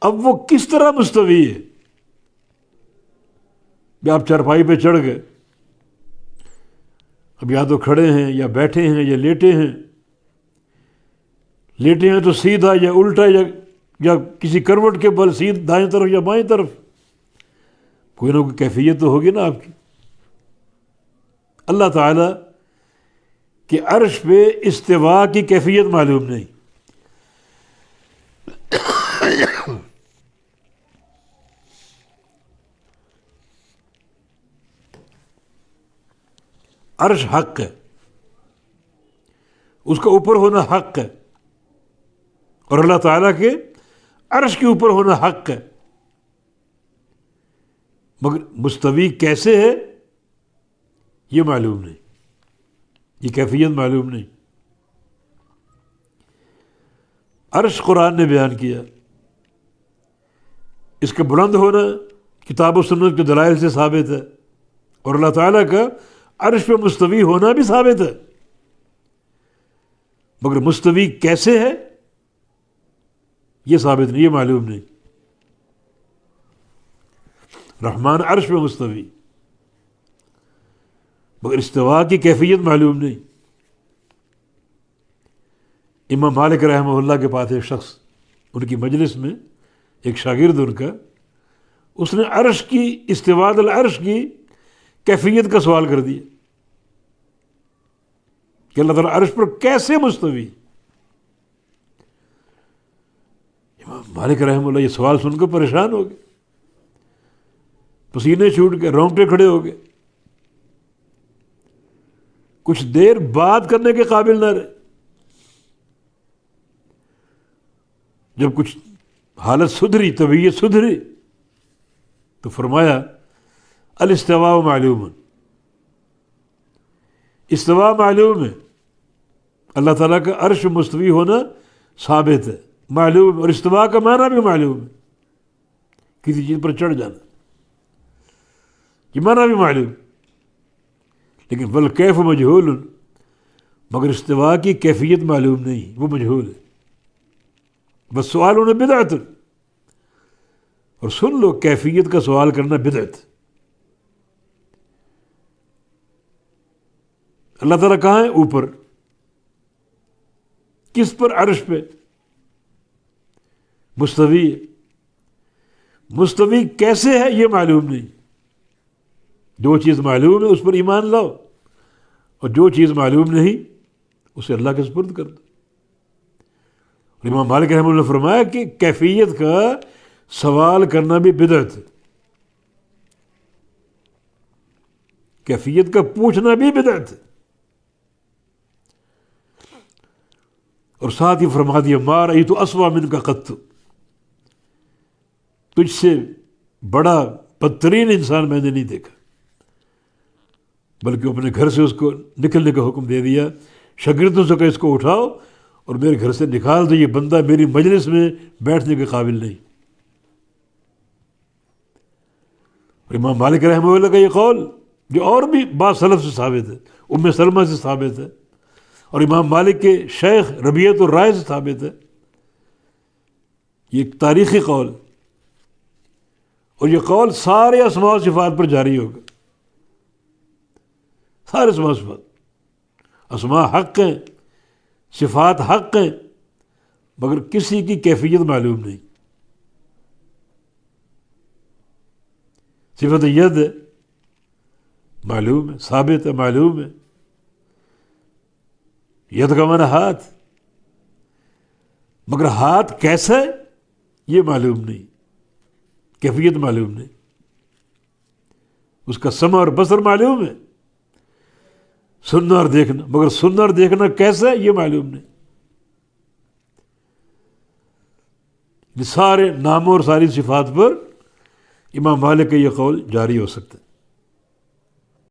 اب وہ کس طرح مستوی ہے کہ آپ چارپائی پہ چڑھ گئے، اب یا تو کھڑے ہیں یا بیٹھے ہیں یا لیٹے ہیں، لیٹے ہیں تو سیدھا یا الٹا یا کسی کروٹ کے بل، سیدھ دائیں طرف یا بائیں طرف، کوئی نہ کوئی کیفیت تو ہوگی نا آپ کی۔ اللہ تعالیٰ کہ عرش پہ استوا کی کیفیت معلوم نہیں، عرش حق ہے، اس کا اوپر ہونا حق ہے، اور اللہ تعالیٰ کے عرش کے اوپر ہونا حق ہے، مگر مستوی کیسے ہے یہ معلوم نہیں، یہ کیفیت معلوم نہیں۔ عرش قرآن نے بیان کیا، اس کا بلند ہونا کتاب و سنت کے دلائل سے ثابت ہے، اور اللہ تعالیٰ کا عرش پہ مستوی ہونا بھی ثابت ہے، مگر مستوی کیسے ہے یہ ثابت نہیں، یہ معلوم نہیں۔ رحمان عرش پہ مستوی، مگر استوا کی کیفیت معلوم نہیں۔ امام مالک رحمہ اللہ کے پاس ایک شخص، ان کی مجلس میں ایک شاگرد ان کا، اس نے عرش کی، استواء العرش کی کیفیت کا سوال کر دیا کہ اللہ تعالیٰ عرش پر کیسے مستوی۔ امام مالک رحمہ اللہ یہ سوال سن کر پریشان ہو گئے، پسینے چھوٹ گئے، رونگٹے کھڑے ہو گئے، کچھ دیر بات کرنے کے قابل نہ رہے۔ جب کچھ حالت سدھری، طبیعت سدھری، تو فرمایا الاستواء معلوم، استواء معلوم ہے، اللہ تعالیٰ کا عرش مستوی ہونا ثابت ہے، معلوم، اور استواء کا معنی بھی معلوم ہے، کسی چیز پر چڑھ جانا، یہ معنی بھی معلوم، لیکن والکیف مجہول، مگر استواء کی کیفیت معلوم نہیں، وہ مجہول ہے۔ بس سوال ہونا بدعت، اور سن لو کیفیت کا سوال کرنا بدعت۔ اللہ تعالیٰ کہاں ہے؟ اوپر، کس پر؟ عرش پہ مستوی ہے، مستوی کیسے ہے یہ معلوم نہیں۔ جو چیز معلوم ہے اس پر ایمان لاؤ، اور جو چیز معلوم نہیں اسے اللہ کے سپرد کر دو۔ امام مالک رحمہ اللہ نے فرمایا کہ کیفیت کا سوال کرنا بھی بدعت ہے، کیفیت کا پوچھنا بھی بدعت ہے، اور ساتھ ہی فرما دیا ما رأیت اسوأ منک قط، تجھ سے بڑا بدترین انسان میں نے نہیں دیکھا، بلکہ اپنے گھر سے اس کو نکلنے کا حکم دے دیا، شاگردوں سے کہ اس کو اٹھاؤ اور میرے گھر سے نکال دو، یہ بندہ میری مجلس میں بیٹھنے کے قابل نہیں۔ اور امام مالک رحمہ اللہ کا یہ قول جو اور بھی بعض سلف سے ثابت ہے، ام سلمہ سے ثابت ہے، اور امام مالک کے شیخ ربیعۃ الرائے سے ثابت ہے، یہ ایک تاریخی قول ہے، اور یہ قول سارے اسماء و صفات پر جاری ہوگا، سارے اسماء و صفات، اسماء حق ہیں، صفات حق ہیں، مگر کسی کی کیفیت معلوم نہیں۔ صفت ید ہے، معلوم ہے، ثابت ہے، معلوم ہے، ید کا معنی ہاتھ، مگر ہاتھ کیسا ہے یہ معلوم نہیں، کیفیت معلوم نہیں۔ اس کا سمع اور بصر معلوم ہے، سننا اور دیکھنا، مگر سننا اور دیکھنا کیسا ہے یہ معلوم نہیں۔ یہ سارے ناموں اور ساری صفات پر امام مالک کا یہ قول جاری ہو سکتا ہے۔